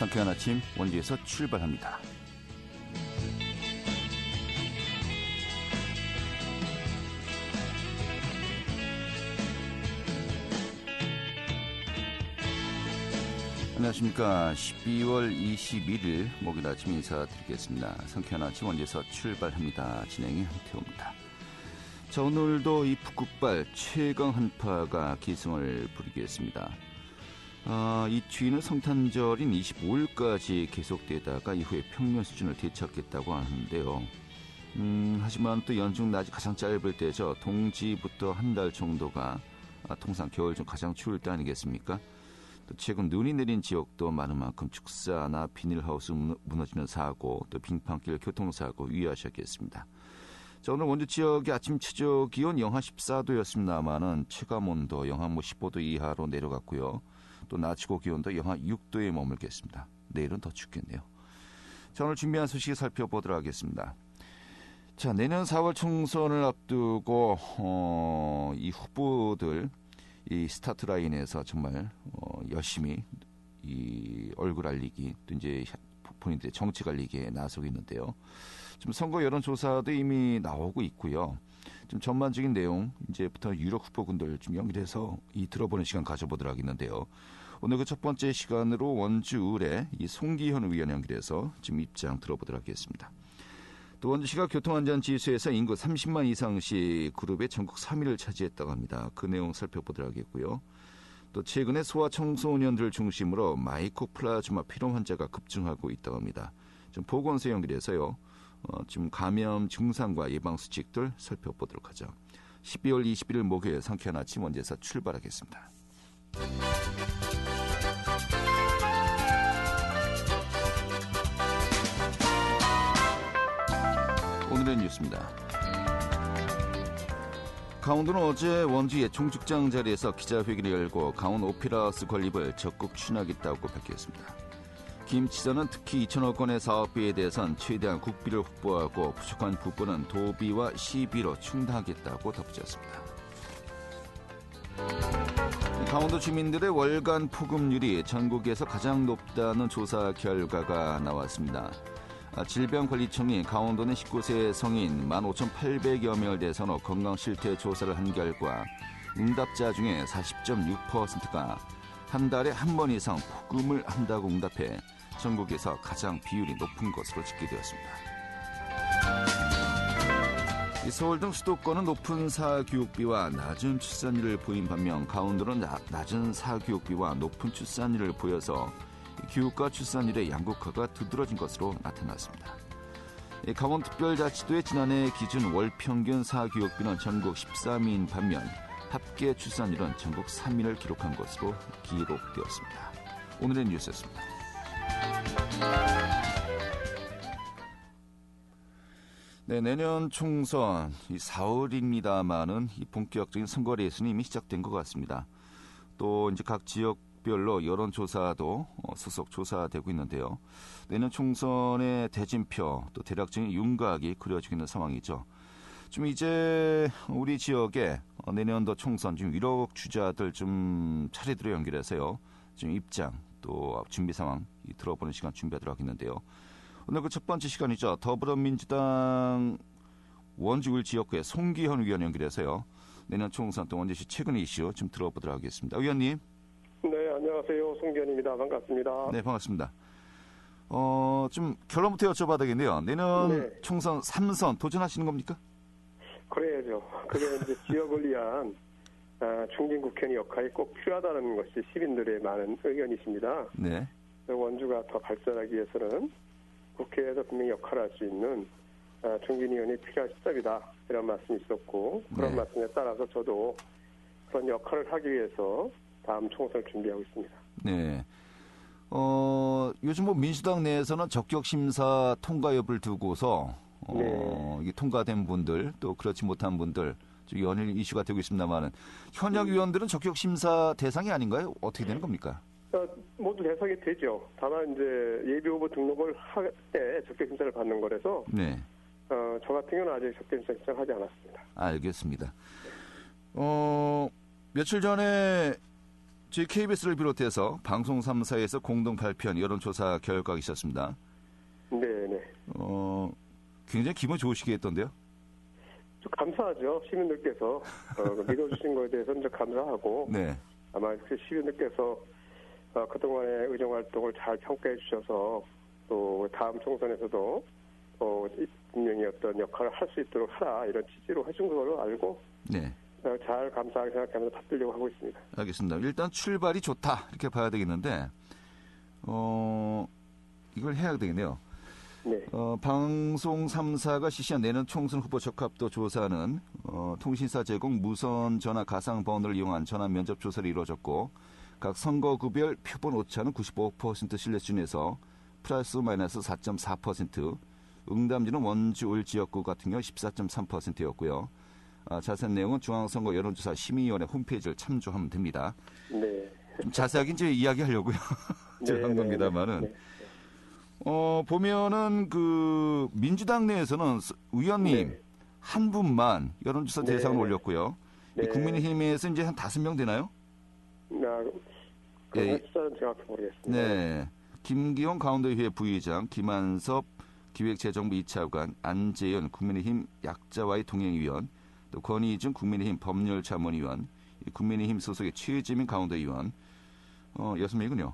상쾌한 아침 원주에서 출발합니다. 안녕하십니까. 12월 21일 목요일 아침 인사드리겠습니다. 상쾌한 아침 원주에서 출발합니다. 진행의 한태호입니다. 자, 오늘도 이 북극발 최강 한파가 기승을 부리겠습니다. 이 추위는 성탄절인 25일까지 계속되다가 이후에 평년 수준을 되찾겠다고 하는데요. 하지만 또 연중 낮이 가장 짧을 때죠. 동지부터 한 달 정도가 통상 겨울 중 가장 추울 때 아니겠습니까? 또 최근 눈이 내린 지역도 많은 만큼 축사나 비닐하우스 무너지는 사고, 또 빙판길 교통사고 유의하셔야겠습니다. 자, 오늘 원주 지역의 아침 최저 기온 영하 14도였습니다만은 체감온도 영하 15도 이하로 내려갔고요. 또 낮 최고 기온도 영하 6도에 머물겠습니다. 내일은 더 춥겠네요. 자, 오늘 준비한 소식 살펴보도록 하겠습니다. 자, 내년 4월 총선을 앞두고 이 후보들 이 스타트 라인에서 정말 열심히 이 얼굴 알리기, 또 이제 본인들의 정책 알리기에 나서고 있는데요. 지금 선거 여론조사도 이미 나오고 있고요. 좀 전반적인 내용 이제부터 유력 후보군들 좀 연결해서 들어보는 시간 가져보도록 하겠는데요. 오늘 그 첫 번째 시간으로 원주 을의 이 송기현 의원 연결해서 지금 입장 들어보도록 하겠습니다. 또 원주시가 교통안전지수에서 인구 30만 이상시 그룹의 전국 3위를 차지했다고 합니다. 그 내용 살펴보도록 하겠고요. 또 최근에 소아청소년들을 중심으로 마이코플라즈마 피로 환자가 급증하고 있다고 합니다. 지금 보건소 연결해서요. 지금 감염 증상과 예방수칙들 살펴보도록 하죠. 12월 21일 목요일 상쾌한 아침 원주에서 출발하겠습니다. 오늘의 뉴스입니다. 강원도는 어제 원주 예총축장 자리에서 기자회견을 열고 강원 오피라하우스 건립을 적극 추진하겠다고 밝혔습니다. 김 지사는 특히 2천억 원의 사업비에 대해선 최대한 국비를 확보하고 부족한 부분은 도비와 시비로 충당하겠다고 덧붙였습니다. 강원도 주민들의 월간 포급률이 전국에서 가장 높다는 조사 결과가 나왔습니다. 질병관리청이 강원도 내 19세 성인 15,800여 명을 대상으로 건강실태 조사를 한 결과 응답자 중에 40.6%가 한 달에 한 번 이상 포금을 한다고 응답해 전국에서 가장 비율이 높은 것으로 집계되었습니다. 서울 등 수도권은 높은 사교육비와 낮은 출산율을 보인 반면 강원도는 낮은 사교육비와 높은 출산율을 보여서 교육과 출산율의 양극화가 두드러진 것으로 나타났습니다. 강원특별자치도의 지난해 기준 월평균 사교육비는 전국 13위인 반면 합계 출산율은 전국 3위를 기록한 것으로 기록되었습니다. 오늘의 뉴스였습니다. 네, 내년 총선 4월입니다만은 이 본격적인 선거 레이스는 이미 시작된 것 같습니다. 또 이제 각 지역별로 여론조사도 소속 조사되고 있는데요. 내년 총선의 대진표 또 대략적인 윤곽이 그려지고 있는 상황이죠. 좀 이제 우리 지역에 내년도 총선 좀 유력 주자들 좀 차례대로 연결해서요. 좀 입장 또 준비 상황 들어보는 시간 준비하도록 하겠는데요. 오늘 그 첫 번째 시간이죠. 더불어민주당 원주 을 지역구의 송기현 의원 연결해서요. 내년 총선 또 원주시 최근의 이슈 좀 들어보도록 하겠습니다. 의원님. 네, 안녕하세요. 송기현입니다. 반갑습니다. 네, 반갑습니다. 좀 결론부터 여쭤봐야 되겠네요. 내년 총선 3선 도전하시는 겁니까? 그래야죠. 그게 이제 지역을 위한 중진국회의 역할이 꼭 필요하다는 것이 시민들의 많은 의견이십니다. 네. 원주가 더 발전하기 위해서는 국회에서 분명히 역할을 할 수 있는 중진위원이 필요한 시점이다. 이런 말씀이 있었고 그런 말씀에 따라서 저도 그런 역할을 하기 위해서 다음 총선을 준비하고 있습니다. 네. 요즘 뭐 민주당 내에서는 적격심사 통과 여부를 두고서 이게 통과된 분들 또 그렇지 못한 분들 연일 이슈가 되고 있습니다만은 현역 의원들은 적격심사 대상이 아닌가요? 어떻게 되는 겁니까? 모두 대상이 되죠. 다만 이제 예비후보 등록을 할 때 적격심사를 받는 거라서 저 같은 경우는 아직 적격심사 신청하지 않았습니다. 알겠습니다. 며칠 전에 저희 KBS를 비롯해서 방송 3사에서 공동 발표한 여론조사 결과가 있었습니다. 네네. 굉장히 기분 좋으시겠던데요? 좀 감사하죠. 시민들께서 믿어주신 것에 대해서는 좀 감사하고 네. 아마 그 시민들께서 그동안의 의정활동을 잘 평가해 주셔서 또 다음 총선에서도 분명히 어떤 역할을 할 수 있도록 하라 이런 취지로 해준 걸로 알고 네. 잘 감사하게 생각하면서 받들려고 하고 있습니다. 알겠습니다. 일단 출발이 좋다 이렇게 봐야 되겠는데 이걸 해야 되겠네요. 네. 방송 3사가 실시한 내년 총선 후보 적합도 조사는 통신사 제공 무선 전화 가상 번호를 이용한 전화 면접 조사를 이루어졌고 각 선거구별 표본 오차는 95% 신뢰 수준에서 플러스 마이너스 4.4%, 응답률은 원주 울 지역구 같은 경우 14.3%였고요. 자세한 내용은 중앙선거 여론조사 심의위원회 홈페이지를 참조하면 됩니다. 네. 좀 자세하게 이제 이야기하려고요. 제가 한 겁니다만은. 네. 보면은 그 민주당 내에서는 의원님 네. 한 분만 여론조사 대상을 올렸고요. 네. 국민의힘에서 이제 한 5명 되나요? 그 숫자는 정확히 모르겠습니다. 네. 김기용 가운데회의 부의장, 김한섭 기획재정부 2차관, 안재현 국민의힘 약자와의 동행위원, 또 권희준 국민의힘 법률자문위원, 국민의힘 소속의 최지민 가운데의원, 6명이군요.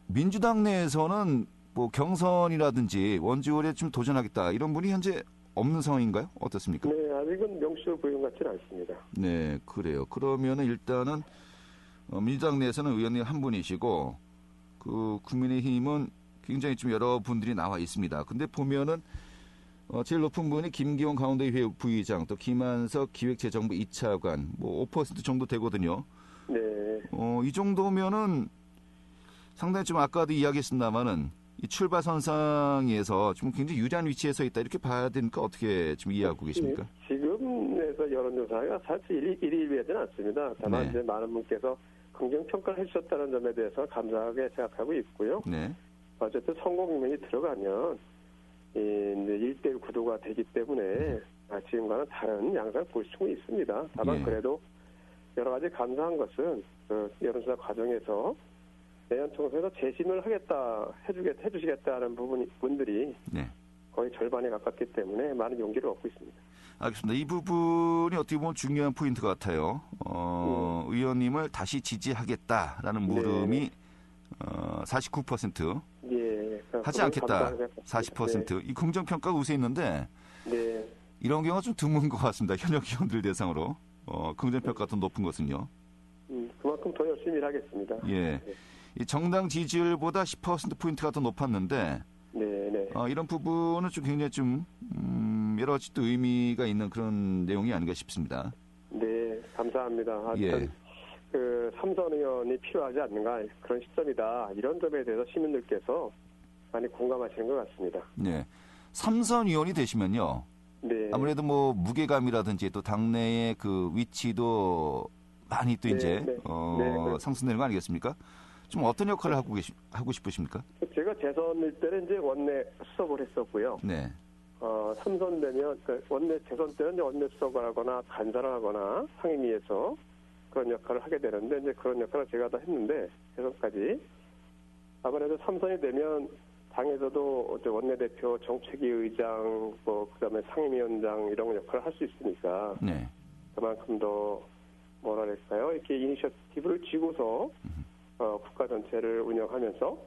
민주당 내에서는 뭐 경선이라든지 원주울에 좀 도전하겠다 이런 분이 현재 없는 상황인가요? 어떻습니까? 네, 아직은 명시로 보이는 것 같지는 않습니다. 네, 그래요. 그러면은 일단은 민주당 내에서는 의원님 한 분이시고 그 국민의힘은 굉장히 좀 여러 분들이 나와 있습니다. 근데 보면은 제일 높은 분이 김기용 가운데회의 부의장, 또 김한석 기획재정부 2차관, 뭐 5% 정도 되거든요. 네. 이 정도면은 상당히 좀 아까도 이야기했습니다만은 이 출발선상에서 좀 굉장히 유리한 위치에 서 있다 이렇게 봐야 되니까 어떻게 좀 이해하고 계십니까? 지금에서 여론조사가 사실 일희일비하지는 않습니다. 다만 네. 이제 많은 분께서 긍정 평가를 해주셨다는 점에 대해서 감사하게 생각하고 있고요. 네. 어쨌든 선거국면이 들어가면 이제 1대1 구도가 되기 때문에 지금과는 다른 양상을 볼 수는 있습니다. 다만 예. 그래도 여러 가지 감사한 것은 그 여론조사 과정에서 내년 총선에서 재심을 하겠다, 해주시겠다는 분들이 네. 거의 절반에 가깝기 때문에 많은 용기를 얻고 있습니다. 알겠습니다. 이 부분이 어떻게 보면 중요한 포인트 같아요. 의원님을 다시 지지하겠다라는 물음이 네. 49%. 예. 하지 않겠다. 40%. 네. 이 긍정평가가 우세해 있는데 네. 이런 경우가 좀 드문 것 같습니다. 현역 의원들 대상으로. 긍정평가가 더 높은 것은요. 그만큼 더 열심히 일하겠습니다. 예. 네. 이 정당 지지율보다 10%포인트가 더 높았는데 네. 이런 부분은 좀 굉장히 좀 여러 가지 또 의미가 있는 그런 내용이 아닌가 싶습니다. 네. 감사합니다. 예. 그 삼선 의원이 필요하지 않는가 그런 시점이다. 이런 점에 대해서 시민들께서 많이 공감하시는 것 같습니다. 네. 삼선 의원이 되시면요. 네. 아무래도 뭐 무게감이라든지 또 당내의 그 위치도 많이 또 이제 상승되는 거 아니겠습니까? 좀 어떤 역할을 하고 싶으십니까? 제가 재선일 때는 이제 원내 수석을 했었고요. 네. 3선 되면 원내 재선 때는 이제 원내 수석을 하거나 간사를 하거나 상임위에서 그런 역할을 하게 되는데 이제 그런 역할을 제가 다 했는데 재선까지 아무래도 3선이 되면 당에서도 원내대표, 정책위 의장, 뭐 그다음에 상임위원장 이런 역할을 할 수 있으니까 네. 그만큼 더 뭐랄까요 이렇게 이니셔티브를 쥐고서 국가 전체를 운영하면서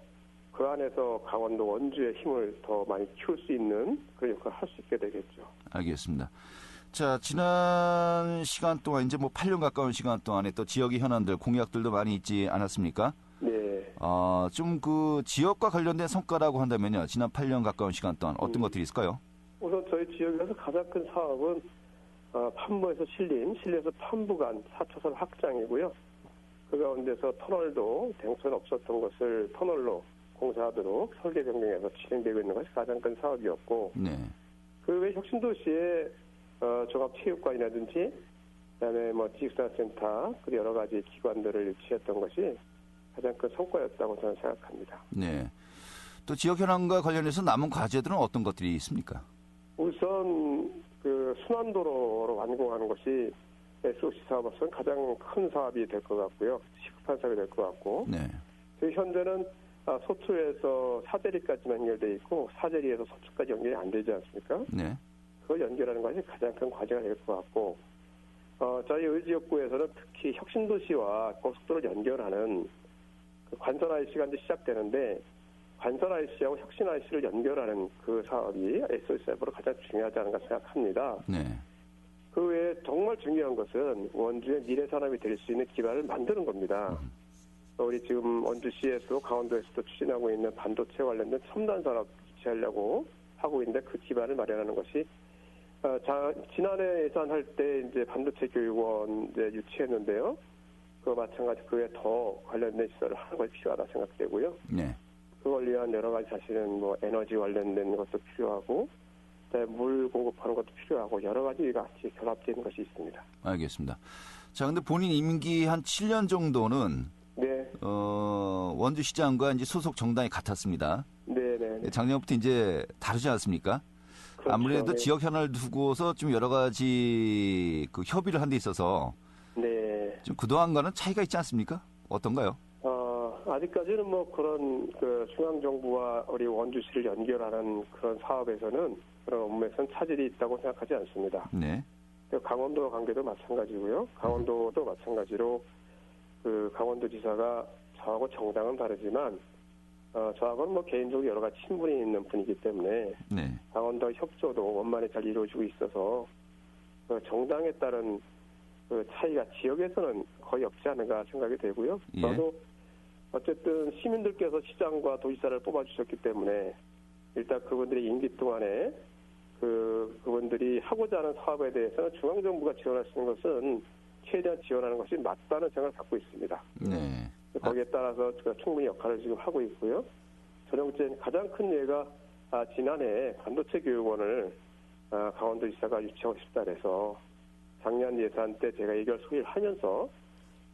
그 안에서 강원도 원주의 힘을 더 많이 키울 수 있는 그런 역할을 할 수 있게 되겠죠. 알겠습니다. 자, 지난 시간 동안 이제 뭐 8년 가까운 시간 동안에 또 지역의 현안들, 공약들도 많이 있지 않았습니까? 네. 좀 그 지역과 관련된 성과라고 한다면요. 지난 8년 가까운 시간 동안 어떤 것들이 있을까요? 우선 저희 지역에서 가장 큰 사업은 판부에서 신림에서 판부간 4차선 확장이고요. 그 가운데서 터널도 댕선 없었던 것을 터널로 공사하도록 설계 변경해서 진행되고 있는 것이 가장 큰 사업이었고 네. 그 외 혁신도시의 종합체육관이라든지 그다음에 뭐 지식산업센터 그리고 여러 가지 기관들을 유치했던 것이 가장 큰 성과였다고 저는 생각합니다. 네. 또 지역 현안과 관련해서 남은 과제들은 어떤 것들이 있습니까? 우선 그 순환도로로 완공하는 것이 SOC 사업으로서는 가장 큰 사업이 될 것 같고요. 시급한 사업이 될 것 같고. 네. 현재는 소투에서 사제리까지만 연결돼 있고 사제리에서 소투까지 연결이 안 되지 않습니까? 네. 그걸 연결하는 것이 가장 큰 과제가 될 것 같고, 저희 의지역구에서는 특히 혁신도시와 고속도로를 연결하는 그 관선 IC가 이제 시작되는데, 관선 IC하고 혁신 IC를 연결하는 그 사업이 SOC으로 가장 중요하지 않은가 생각합니다. 네. 그 외에 정말 중요한 것은 원주의 미래 산업이 될 수 있는 기반을 만드는 겁니다. 우리 지금 원주시에서도 강원도에서도 추진하고 있는 반도체 관련된 첨단 산업 유치하려고 하고 있는데 그 기반을 마련하는 것이 지난해 예산할 때 이제 반도체 교육원 이제 유치했는데요. 그 마찬가지 그에 더 관련된 시설을 하는 것이 필요하다 생각되고요. 네. 그걸 위한 여러 가지 사실은 뭐 에너지 관련된 것도 필요하고, 물 공급하는 것도 필요하고 여러 가지가 같이 결합되는 것이 있습니다. 알겠습니다. 자, 근데 본인 임기 한 7년 정도는 네. 원주시장과 이제 소속 정당이 같았습니다. 네네. 작년부터 이제 다르지 않습니까? 그렇죠. 아무래도 네. 지역 현안을 두고서 좀 여러 가지 그 협의를 한 데 있어서 네. 좀 그동안과는 차이가 있지 않습니까? 어떤가요? 아직까지는 뭐 그런 그 중앙정부와 우리 원주시를 연결하는 그런 사업에서는 그런 업무에서는 차질이 있다고 생각하지 않습니다. 네. 강원도 관계도 마찬가지고요. 강원도도 마찬가지로 그 강원도지사가 저하고 정당은 다르지만 저하고는 뭐 개인적으로 여러 가지 친분이 있는 분이기 때문에 네. 강원도 협조도 원만히 잘 이루어지고 있어서 그 정당에 따른 그 차이가 지역에서는 거의 없지 않은가 생각이 되고요. 예. 저도 어쨌든 시민들께서 시장과 도지사를 뽑아주셨기 때문에 일단 그분들의 임기 동안에 그분들이 하고자 하는 사업에 대해서는 중앙정부가 지원할 수 있는 것은 최대한 지원하는 것이 맞다는 생각을 갖고 있습니다. 네. 거기에 따라서 제가 충분히 역할을 지금 하고 있고요. 전형적인 가장 큰 예가 지난해 반도체 교육원을 강원도지사가 유치하고 싶다 그래서 작년 예산 때 제가 예결 소위를 하면서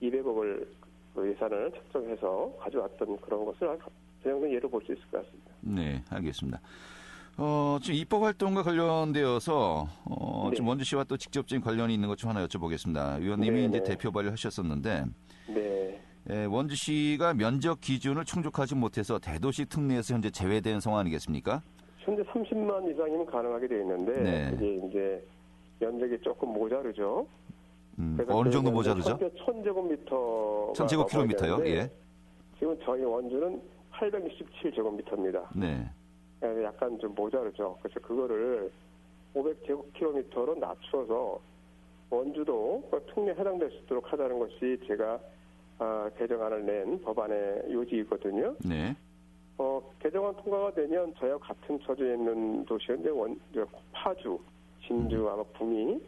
200억을 예산을 책정해서 가져왔던 그런 것을 전형적인 예로 볼 수 있을 것 같습니다. 네, 알겠습니다. 지금 입법 활동과 관련되어서 네. 좀 원주시와 또 직접적인 관련이 있는 것 중 하나 여쭤보겠습니다. 의원님이 네, 이제 네. 대표 발의를 하셨었는데 네. 원주시가 면적 기준을 충족하지 못해서 대도시 특례에서 현재 제외된 상황 아니겠습니까? 현재 30만 이상이면 가능하게 되어 있는데 네. 그게 이제 면적이 조금 모자르죠. 어느 정도 모자르죠? 1000제곱미터. 1000제곱킬로미터요? 예. 지금 저희 원주는 867제곱미터입니다. 네. 약간 좀 모자르죠. 그래서 그거를 500제곱킬로미터로 낮춰서 원주도 특례에 해당될 수 있도록 하자는 것이 제가 개정안을 낸 법안의 요지이거든요. 네. 개정안 통과가 되면 저희와 같은 처지에 있는 도시인데 파주, 진주, 아마 구미,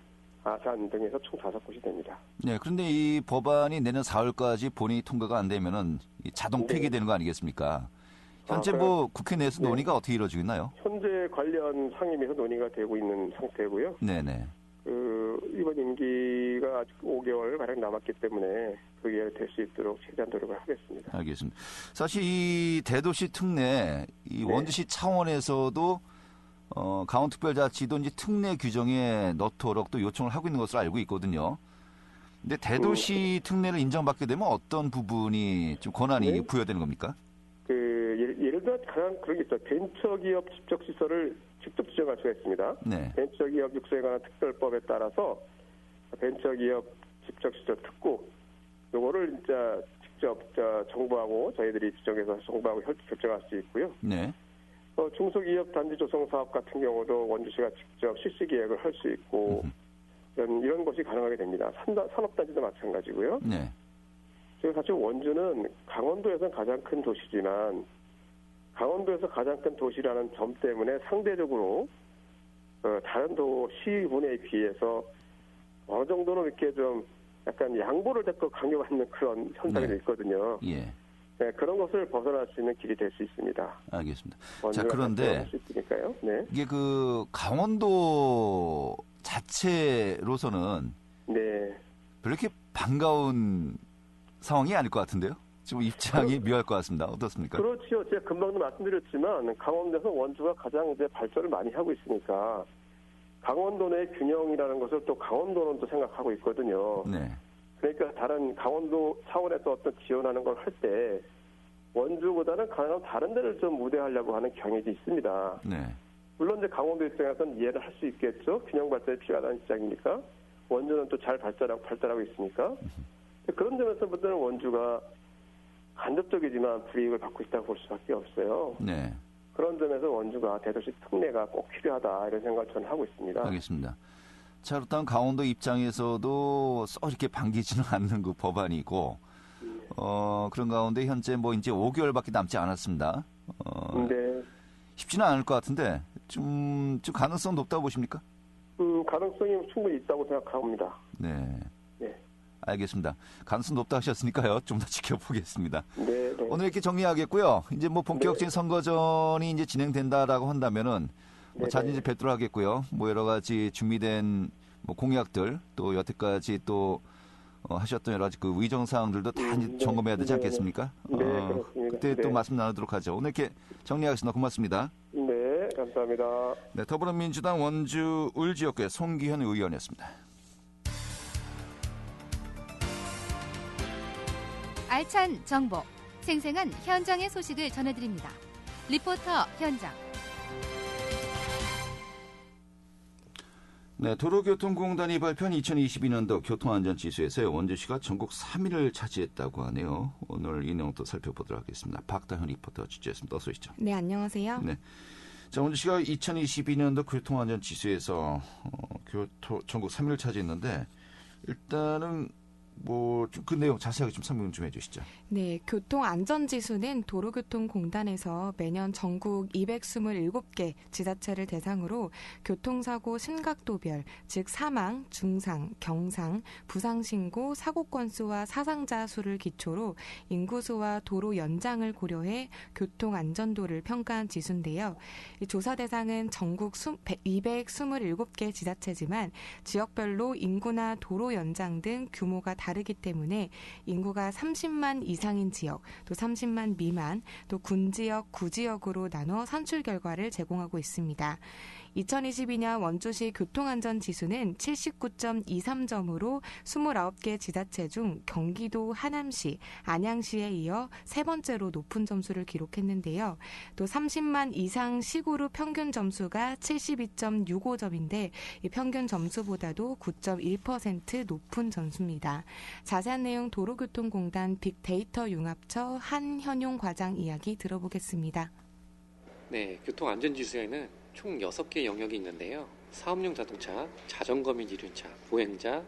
아산 등에서 총 5곳이 됩니다. 네. 그런데 이 법안이 내년 4월까지 본회의 통과가 안 되면은 자동 폐기되는 거 아니겠습니까? 현재 뭐 국회 내에서 논의가 어떻게 이루어지고 있나요? 현재 관련 상임위에서 논의가 되고 있는 상태고요. 네네. 이번 임기가 아직 5개월 가량 남았기 때문에 그게 될 수 있도록 최대한 노력을 하겠습니다. 알겠습니다. 사실 이 대도시 특례, 이 원주시 차원에서도 강원특별자치도 이제 특례 규정에 넣도록 또 요청을 하고 있는 것으로 알고 있거든요. 근데 대도시 특례를 인정받게 되면 어떤 부분이 좀 권한이 부여되는 겁니까? 예를 들어 가장 그런 게 있어요. 벤처기업 집적시설을 직접 지정할 수가 있습니다. 네. 벤처기업 육성에 관한 특별법에 따라서 벤처기업 집적시설 특구 요거를 진짜 직접 정부하고 저희들이 지정해서 정부하고 결정할 수 있고요. 네. 중소기업 단지 조성 사업 같은 경우도 원주시가 직접 실시 계획을 할 수 있고 이런 것이 가능하게 됩니다. 산업단지도 마찬가지고요. 네. 지금 사실 원주는 강원도에서는 가장 큰 도시지만 강원도에서 가장 큰 도시라는 점 때문에 상대적으로 다른 도시군에 비해서 어느 정도는 이렇게 좀 약간 양보를 자꾸 강요받는 그런 현상이 있거든요. 예. 네, 그런 것을 벗어날 수 있는 길이 될 수 있습니다. 알겠습니다. 자, 그런데 네. 이게 그 강원도 자체로서는 네. 별로 이렇게 반가운 상황이 아닐 것 같은데요? 지금 입장이 묘할 것 같습니다. 어떻습니까? 그렇죠. 제가 금방도 말씀드렸지만 강원도에서 원주가 가장 이제 발전을 많이 하고 있으니까 강원도 내 균형이라는 것을 또 강원도는 또 생각하고 있거든요. 네. 그러니까 다른 강원도 차원에서 어떤 지원하는 걸 할 때 원주보다는 가능한 다른 데를 좀 우대하려고 하는 경향이 있습니다. 네. 물론 이제 강원도 입장에서는 이해를 할 수 있겠죠. 균형 발전이 필요하다는 시장이니까. 원주는 또 잘 발달하고 있으니까. 그런 점에서부터는 원주가 간접적이지만 불이익을 받고 있다고 볼 수밖에 없어요. 네. 그런 점에서 원주가 대도시 특례가 꼭 필요하다 이런 생각을 저는 하고 있습니다. 알겠습니다. 자, 그렇다면 강원도 입장에서도 썩 이렇게 반기지는 않는 그 법안이고, 그런 가운데 현재 뭐 이제 5개월밖에 남지 않았습니다. 네. 쉽지는 않을 것 같은데 좀 가능성 높다고 보십니까? 가능성이 충분히 있다고 생각합니다. 네. 네. 알겠습니다. 가능성 높다 하셨으니까요. 좀 더 지켜보겠습니다. 네. 오늘 이렇게 정리하겠고요. 이제 뭐 본격적인 선거전이 이제 진행된다라고 한다면은 뭐 자주 이제 뵙도록 하겠고요. 뭐 여러 가지 준비된 뭐 공약들 또 여태까지 또 하셨던 여러 가지 그 의정 사항들도 다 점검해야 되지 않겠습니까? 네, 그렇습니다. 그때 또 말씀 나누도록 하죠. 오늘 이렇게 정리하겠습니다. 고맙습니다. 네, 감사합니다. 네, 더불어민주당 원주 울지역구의 송기현 의원이었습니다. 알찬 정보, 생생한 현장의 소식을 전해드립니다. 리포터 현장. 네, 도로교통공단이 발표한 2022년도 교통안전지수에서 원주시가 전국 3위를 차지했다고 하네요. 오늘 이 내용도 살펴보도록 하겠습니다. 박다현 리포터 취재했습니다. 어서 오시죠. 네, 안녕하세요. 네, 자, 원주시가 2022년도 교통안전지수에서 전국 3위를 차지했는데 일단은 뭐 그 내용 자세하게 좀 설명 좀 해주시죠. 네, 교통안전지수는 도로교통공단에서 매년 전국 227개 지자체를 대상으로 교통사고 심각도별, 즉 사망, 중상, 경상, 부상신고, 사고 건수와 사상자 수를 기초로 인구수와 도로 연장을 고려해 교통안전도를 평가한 지수인데요. 이 조사 대상은 전국 227개 지자체지만 지역별로 인구나 도로 연장 등 규모가 다르기 때문에 인구가 30만 이상인 지역, 또 30만 미만, 또 군지역, 구지역으로 나눠 산출 결과를 제공하고 있습니다. 2022년 원주시 교통안전지수는 79.23점으로 29개 지자체 중 경기도 하남시, 안양시에 이어 세 번째로 높은 점수를 기록했는데요. 또 30만 이상 시구루 평균 점수가 72.65점인데 이 평균 점수보다도 9.1% 높은 점수입니다. 자세한 내용 도로교통공단 빅데이터 융합처 한현용 과장 이야기 들어보겠습니다. 네, 교통안전지수에는 총 6개 영역이 있는데요. 사업용 자동차, 자전거 및 이륜차, 보행자,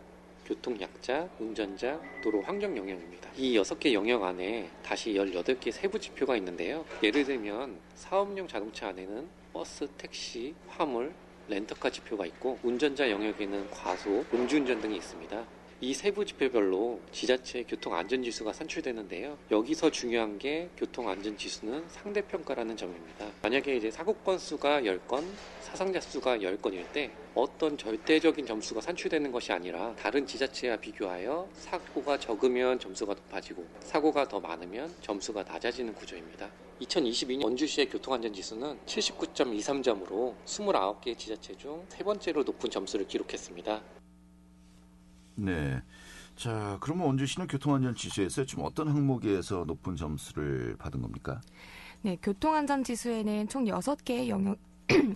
교통약자, 운전자, 도로 환경 영역입니다. 이 6개 영역 안에 다시 18개 세부 지표가 있는데요. 예를 들면 사업용 자동차 안에는 버스, 택시, 화물, 렌터카 지표가 있고 운전자 영역에는 과속, 음주운전 등이 있습니다. 이 세부 지표별로 지자체 교통안전지수가 산출되는데요. 여기서 중요한 게 교통안전지수는 상대평가라는 점입니다. 만약에 이제 사고 건수가 10건, 사상자 수가 10건일 때 어떤 절대적인 점수가 산출되는 것이 아니라 다른 지자체와 비교하여 사고가 적으면 점수가 높아지고 사고가 더 많으면 점수가 낮아지는 구조입니다. 2022년 원주시의 교통안전지수는 79.23점으로 29개 지자체 중 세 번째로 높은 점수를 기록했습니다. 네. 자, 그러면 원주시는 교통안전지수에서 좀 어떤 항목에서 높은 점수를 받은 겁니까? 네, 교통안전지수에는 총 6개의 영역이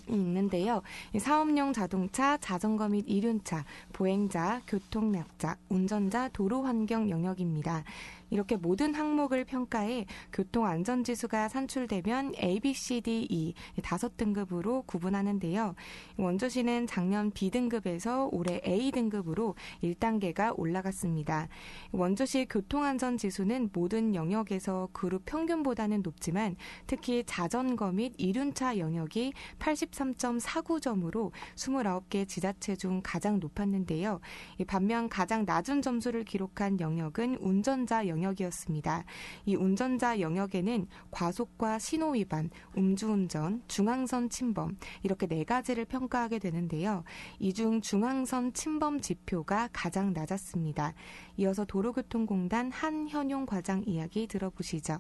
있는데요. 사업용 자동차, 자전거 및 이륜차, 보행자, 교통약자, 운전자, 도로환경 영역입니다. 이렇게 모든 항목을 평가해 교통안전지수가 산출되면 A, B, C, D, E 5등급으로 구분하는데요. 원주시는 작년 B등급에서 올해 A등급으로 1단계가 올라갔습니다. 원주시 교통안전지수는 모든 영역에서 그룹 평균보다는 높지만 특히 자전거 및 이륜차 영역이 83.49점으로 29개 지자체 중 가장 높았는데요. 반면 가장 낮은 점수를 기록한 영역은 운전자 영역이었습니다. 이 운전자 영역에는 과속과 신호위반, 음주운전, 중앙선 침범 이렇게 4가지를 평가하게 되는데요. 이 중 중앙선 침범 지표가 가장 낮았습니다. 이어서 도로교통공단 한현용 과장 이야기 들어보시죠.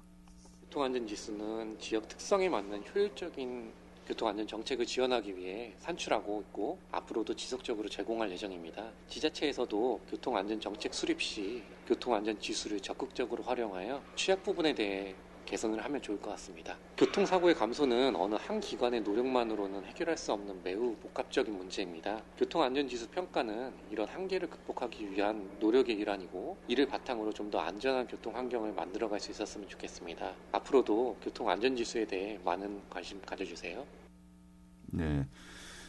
교통안전지수는 지역 특성에 맞는 효율적인 교통안전정책을 지원하기 위해 산출하고 있고 앞으로도 지속적으로 제공할 예정입니다. 지자체에서도 교통안전정책 수립 시 교통안전지수를 적극적으로 활용하여 취약 부분에 대해 개선을 하면 좋을 것 같습니다. 교통사고의 감소는 어느 한 기관의 노력만으로는 해결할 수 없는 매우 복합적인 문제입니다. 교통안전지수 평가는 이런 한계를 극복하기 위한 노력의 일환이고 이를 바탕으로 좀 더 안전한 교통환경을 만들어갈 수 있었으면 좋겠습니다. 앞으로도 교통안전지수에 대해 많은 관심 가져주세요. 네.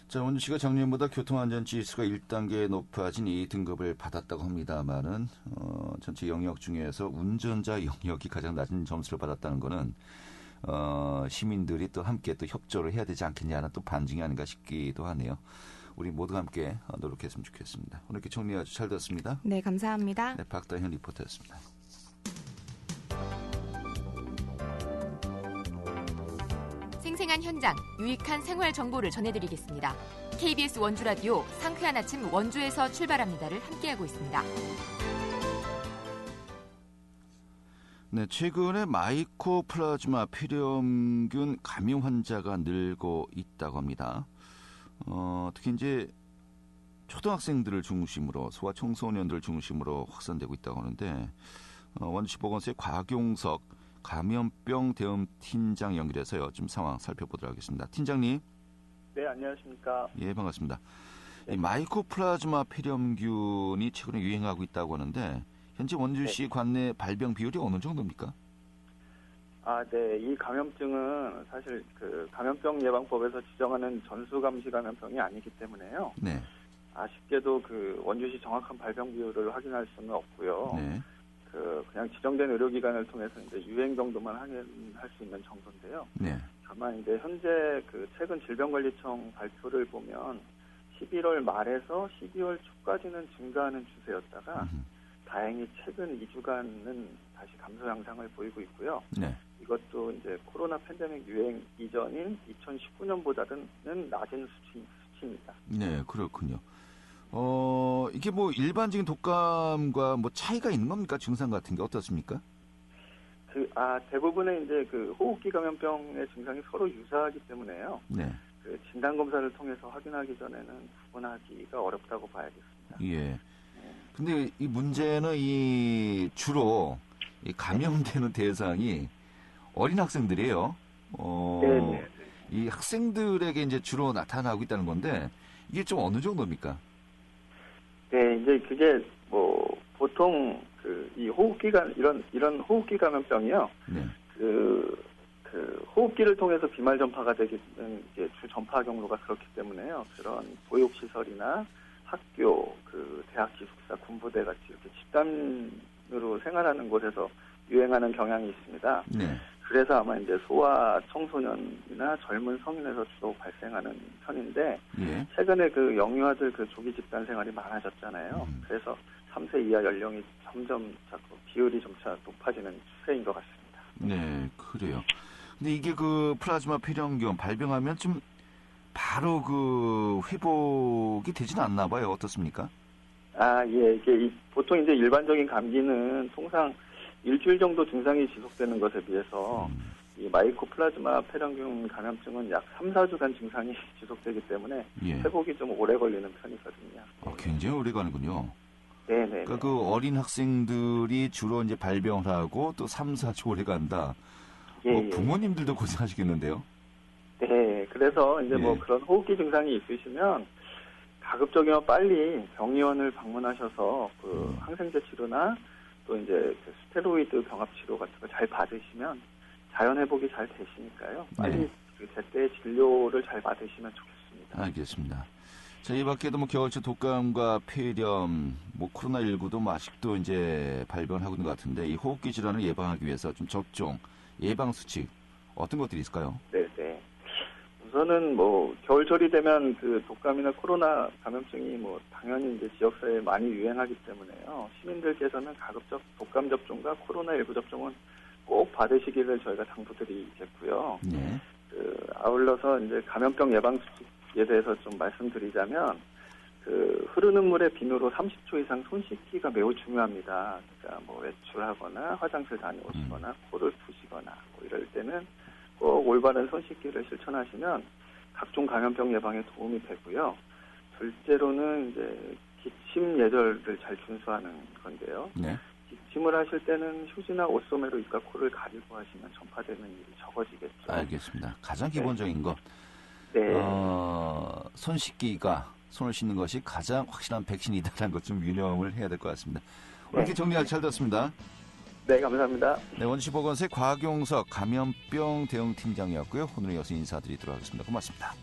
자, 원주시가 작년보다 교통안전지수가 1단계 높아진 이 등급을 받았다고 합니다만은 전체 영역 중에서 운전자 영역이 가장 낮은 점수를 받았다는 거는 시민들이 또 함께 또 협조를 해야 되지 않겠냐는 또 반증이 아닌가 싶기도 하네요. 우리 모두 함께 노력했으면 좋겠습니다. 오늘 이렇게 정리 아주 잘 됐습니다. 네, 감사합니다. 네, 박다현 리포터였습니다. 생생한 현장, 유익한 생활 정보를 전해드리겠습니다. KBS 원주라디오 상쾌한 아침 원주에서 출발합니다를 함께하고 있습니다. 네, 최근에 마이코플라즈마 폐렴균 감염 환자가 늘고 있다고 합니다. 특히 이제 초등학생들을 중심으로 소아청소년들을 중심으로 확산되고 있다고 하는데 원주시 보건소의 곽용석 감염병 대응 팀장 연결해서요. 좀 상황 살펴보도록 하겠습니다. 팀장님. 네, 안녕하십니까. 예, 반갑습니다. 이 마이코플라즈마 폐렴균이 최근에 유행하고 있다고 하는데 현재 원주시 관내 발병 비율이 어느 정도입니까? 네. 이 감염증은 사실 그 감염병 예방법에서 지정하는 전수감시 감염병이 아니기 때문에요. 네. 아쉽게도 그 원주시 정확한 발병 비율을 확인할 수는 없고요. 네. 그냥 지정된 의료기관을 통해서 이제 유행 정도만 확인할 수 있는 정도인데요. 네. 다만 이제 현재 그 최근 질병관리청 발표를 보면 11월 말에서 12월 초까지는 증가하는 추세였다가 다행히 최근 2주간은 다시 감소 양상을 보이고 있고요. 네. 이것도 이제 코로나 팬데믹 유행 이전인 2019년보다는 낮은 수치입니다. 네, 그렇군요. 이게 뭐 일반적인 독감과 뭐 차이가 있는 겁니까? 증상 같은 게 어떻습니까? 대부분의 이제 그 호흡기 감염병의 증상이 서로 유사하기 때문에요. 네. 그 진단 검사를 통해서 확인하기 전에는 구분하기가 어렵다고 봐야겠습니다. 예. 근데 이 문제는 주로 이 감염되는 대상이 어린 학생들이에요. 네. 이 학생들에게 이제 주로 나타나고 있다는 건데 이게 좀 어느 정도입니까? 네, 이제 그게 뭐 보통 이 호흡기 이런 호흡기 감염병이요. 네. 그 호흡기를 통해서 비말 전파가 되는 이제 주 전파 경로가 그렇기 때문에요. 그런 보육시설이나 학교, 대학 기숙사, 군부대 같이 이렇게 집단으로 생활하는 곳에서 유행하는 경향이 있습니다. 네. 그래서 아마 이제 소아 청소년이나 젊은 성인에서 주로 발생하는 편인데, 예. 최근에 그 영유아들 조기 집단 생활이 많아졌잖아요. 그래서 3세 이하 연령이 점점 자꾸 비율이 점차 높아지는 추세인 것 같습니다. 네, 그래요. 근데 이게 그 플라즈마 폐렴균 발병하면 좀 바로 회복이 되지는 않나 봐요. 어떻습니까? 예. 이게 보통 이제 일반적인 감기는 통상 일주일 정도 증상이 지속되는 것에 비해서 이 마이코플라즈마 폐렴균 감염증은 약 3, 4주간 증상이 지속되기 때문에 예. 회복이 좀 오래 걸리는 편이거든요. 굉장히 오래 가는군요. 네네. 그러니까 그 어린 학생들이 주로 이제 발병을 하고 또 3, 4주 오래 간다. 예. 부모님들도 고생하시겠는데요? 네. 그래서 이제 예. 그런 호흡기 증상이 있으시면 가급적이면 빨리 병의원을 방문하셔서 항생제 치료나 또 이제 스테로이드 병합 치료 같은 거 잘 받으시면 자연 회복이 잘 되시니까요. 빨리 네. 제때 진료를 잘 받으시면 좋겠습니다. 알겠습니다. 자, 이 밖에도 겨울철 독감과 폐렴, 코로나19도 아직도 이제 발병하고 있는 것 같은데 이 호흡기 질환을 예방하기 위해서 좀 접종, 예방 수칙 어떤 것들이 있을까요? 네. 우선은 겨울철이 되면 독감이나 코로나 감염증이 당연히 이제 지역사회에 많이 유행하기 때문에요. 시민들께서는 가급적 독감 접종과 코로나19 접종은 꼭 받으시기를 저희가 당부드리겠고요. 네. 아울러서 이제 감염병 예방 수칙에 대해서 좀 말씀드리자면 흐르는 물에 비누로 30초 이상 손 씻기가 매우 중요합니다. 그러니까 외출하거나 화장실 다녀오시거나 코를 푸시거나 이럴 때는 꼭 올바른 손 씻기를 실천하시면 각종 감염병 예방에 도움이 되고요. 둘째로는 이제 기침 예절을 잘 준수하는 건데요. 네. 기침을 하실 때는 휴지나 옷소매로 입과 코를 가리고 하시면 전파되는 일이 적어지겠죠. 알겠습니다. 가장 기본적인 것. 네. 손 씻기가 손을 씻는 것이 가장 확실한 백신이다라는 것 좀 유념을 해야 될 것 같습니다. 이렇게 정리가 잘 됐습니다. 네, 감사합니다. 네, 원주시 보건소의 곽용석 감염병 대응팀장이었고요. 오늘 이어서 인사드리도록 하겠습니다. 고맙습니다.